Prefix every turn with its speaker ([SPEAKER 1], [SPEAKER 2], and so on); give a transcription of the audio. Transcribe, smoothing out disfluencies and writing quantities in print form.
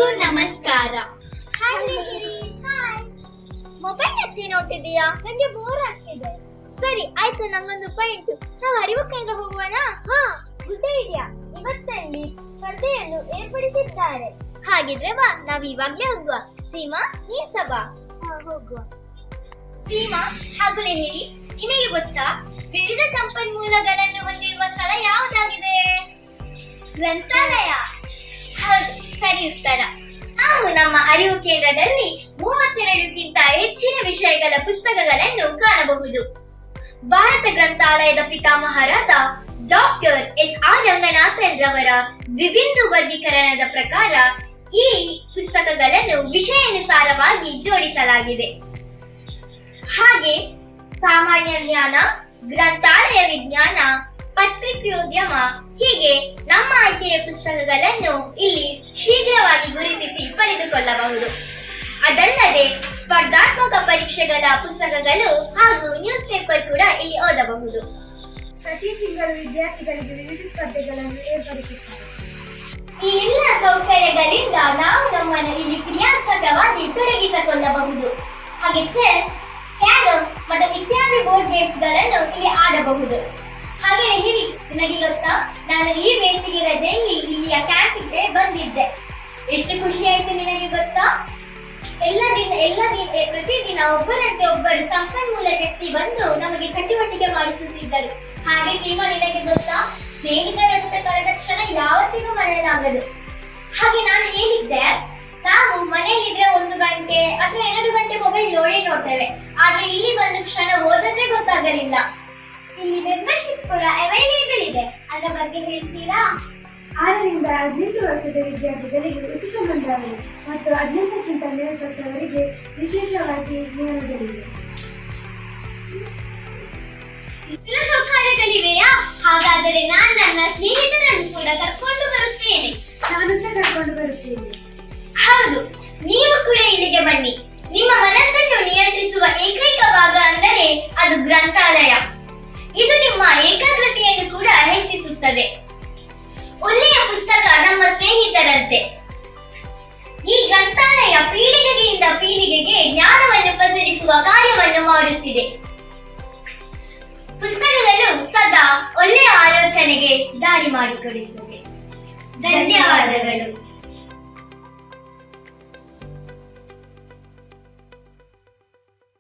[SPEAKER 1] ಎಲ್ರಿಗೂ ನಮಸ್ಕಾರ. Hi. Mobile ಎತ್ತಿ ನೋಡ್ತಿದೀಯಾ? ನಂಗೆ ಬೋರ್ ಆಗ್ತಿದೆ. ಸರಿ ಆಯ್ತು, ನಂಗೊಂದು ಪಾಯಿಂಟ್. ನಾವು ಅರಿವು ಕೇಂದ್ರ ಹೋಗೋಣ. Good idea. ಇವತ್ತಲ್ಲಿ ಸ್ಪರ್ಧೆಯನ್ನು ಏರ್ಪಡಿಸಿದ್ದಾರೆ. ಹಾಗಿದ್ರೆ ಬಾ, ನಾವು ಇವಾಗ್ಲೇ ಹೋಗುವ. ಸೀಮಾ, ನೀನ್ ಸಬಾ ಹೋಗುವ. ಸೀಮಾ ಹಾಗೂ ಲೆಹಿರಿ, ನಿಮಗೆ ಗೊತ್ತಾ ವಿವಿಧ ಸಂಪನ್ಮೂಲಗಳನ್ನು ಹೊಂದಿರುವ ಸ್ಥಳ ಯಾವುದಾಗಿದೆ? ಗ್ರಂಥಾಲಯ. ಹೌದು, ಸರಿ ಉತ್ತರ. ನಾವು ನಮ್ಮ ಅರಿವು ಕೇಂದ್ರದಲ್ಲಿ 32ಕ್ಕಿಂತ ಹೆಚ್ಚಿನ ವಿಷಯಗಳ ಪುಸ್ತಕಗಳನ್ನು ಕಾಣಬಹುದು. ಭಾರತ ಗ್ರಂಥಾಲಯದ ಪಿತಾಮಹರಾದ ಡಾಕ್ಟರ್ ಎಸ್.ಆರ್. ರಂಗನಾಥನ್ ರವರ ವಿಬಿಂದು ವರ್ಗೀಕರಣದ ಪ್ರಕಾರ ಈ ಪುಸ್ತಕಗಳನ್ನು ವಿಷಯಾನುಸಾರವಾಗಿ ಜೋಡಿಸಲಾಗಿದೆ. ಹಾಗೆ ಸಾಮಾನ್ಯ ಜ್ಞಾನ, ಗ್ರಂಥಾಲಯ ವಿಜ್ಞಾನ, ಪತ್ರಿಕೋದ್ಯಮ ಹೀಗೆ ನಮ್ಮ ಆಯ್ಕೆಯ ಪುಸ್ತಕಗಳನ್ನು ಇಲ್ಲಿ ಶೀಘ್ರವಾಗಿ ಗುರುತಿಸಿ ಪಡೆದುಕೊಳ್ಳಬಹುದು. ಅದಲ್ಲದೆ ಸ್ಪರ್ಧಾತ್ಮಕ ಪರೀಕ್ಷೆಗಳ ಪುಸ್ತಕಗಳು ಹಾಗೂ ನ್ಯೂಸ್ ಪೇಪರ್ ಕೂಡ ಇಲ್ಲಿ ಓದಬಹುದು.
[SPEAKER 2] ಪ್ರತಿ ತಿಂಗಳು ವಿದ್ಯಾರ್ಥಿಗಳಿಗೆ ವಿವಿಧ ಸ್ಪರ್ಧೆಗಳನ್ನು ಏರ್ಪಡಿಸುತ್ತಾರೆ.
[SPEAKER 1] ಈ ಎಲ್ಲ ಸೌಕರ್ಯಗಳಿಂದ ನಾವು ನಮ್ಮನ್ನು ಇಲ್ಲಿ ಕ್ರಿಯಾತ್ಮಕವಾಗಿ ತೊಡಗಿಸಿಕೊಳ್ಳಬಹುದು. ಹಾಗೆ ಚೆಸ್, ಕ್ಯಾರಮ್ ಮತ್ತು ಇತ್ಯಾದಿ ಬೋರ್ಡ್ ಗೇಮ್ಸ್ ಗಳನ್ನು ಇಲ್ಲಿ ಆಡಬಹುದು. ಹಾಗೆ ಹಿರಿ, ನಿನಗೆ ಗೊತ್ತಾ, ನಾನು ಈ ಬೇಸಿಗೆ ರಜೆಯಲ್ಲಿ ಇಲ್ಲಿಯ ಕ್ಯಾಂಪಿಗೆ ಬಂದಿದ್ದೆ. ಎಷ್ಟು ಖುಷಿ ಆಯ್ತು ನಿನಗೆ ಗೊತ್ತಾ? ಪ್ರತಿದಿನ ಒಬ್ಬರಂತೆ ಒಬ್ಬರು ಸಂಪನ್ಮೂಲ ವ್ಯಕ್ತಿ ಬಂದು ನಮಗೆ ಚಟುವಟಿಕೆ ಮಾಡಿಸುತ್ತಿದ್ದರು. ಹಾಗೆ ಸೀಮಾ, ನಿನಗೆ ಗೊತ್ತಾ, ಸ್ನೇಹಿತರ ಜೊತೆ ಕಳೆದ ಕ್ಷಣ ಯಾವತ್ತಿಗೂ ಮರೆಯಲಾಗದು. ಹಾಗೆ ನಾನು ಹೇಳಿದ್ದೆ, ನಾವು ಮನೆಯಲ್ಲಿದ್ರೆ 1 ಗಂಟೆ ಅಥವಾ 2 ಗಂಟೆ ಮೊಬೈಲ್ ನೋಡ್ತೇವೆ. ಆದ್ರೆ ಇಲ್ಲಿ ಬಂದ ಕ್ಷಣ ಓದೋದೇ ಗೊತ್ತಾಗಲಿಲ್ಲ. ಇಲ್ಲಿ ಮೆಂಬರ್ಶಿಪ್ ಕೂಡ ಅವೈಲೇಬಲ್ ಇದೆ, ಅದರ ಬಗ್ಗೆ ಹೇಳ್ತೀರಾ?
[SPEAKER 2] 6 ರಿಂದ 18 ವರ್ಷದ ವಿದ್ಯಾರ್ಥಿಗಳಿಗೆ ಉಚಿತ ನೋಂದಣಿ ಮತ್ತು 18ಕ್ಕಿಂತ ಮೇಲ್ಪಟ್ಟವರಿಗೆ ವಿಶೇಷವಾಗಿ ನಿಯಮಗಳಿವೆ.
[SPEAKER 1] ಇಷ್ಟೆಲ್ಲ ಸೌಕರ್ಯಗಳಿವೆಯಾ? ಹಾಗಾದರೆ ನಾನು ನನ್ನ ಸ್ನೇಹಿತರನ್ನು ಕೂಡ ಕರ್ಕೊಂಡು ಬರುತ್ತೇನೆ.
[SPEAKER 2] ನಾನು ಸಹ ಕರ್ಕೊಂಡು ಬರುತ್ತೇನೆ.
[SPEAKER 1] ಹೌದು, ನೀವು ಕೂಡ ಇಲ್ಲಿಗೆ ಬನ್ನಿ. ನಿಮ್ಮ ಮನಸ್ಸನ್ನು ನಿಯಂತ್ರಿಸುವ ಏಕೈಕ ಭಾಗ ಅಂದರೆ ಅದು ಗ್ರಂಥಾಲಯ. ಇದು ನಿಮ್ಮ ಏಕಾಗ್ರತೆಯನ್ನು ಕೂಡ ಹೆಚ್ಚಿಸುತ್ತದೆ. ಒಳ್ಳೆಯ ಪುಸ್ತಕ ನಮ್ಮ ಸ್ನೇಹಿತರಂತೆ. ಈ ಗ್ರಂಥಾಲಯ ಪೀಳಿಗೆಯಿಂದ ಪೀಳಿಗೆಗೆ ಜ್ಞಾನವನ್ನು ಪಸರಿಸುವ ಕಾರ್ಯವನ್ನು ಮಾಡುತ್ತಿದೆ. ಪುಸ್ತಕಗಳು ಸದಾ ಒಳ್ಳೆಯ ಆಲೋಚನೆಗೆ ದಾರಿ ಮಾಡಿಕೊಡುತ್ತದೆ. ಧನ್ಯವಾದಗಳು.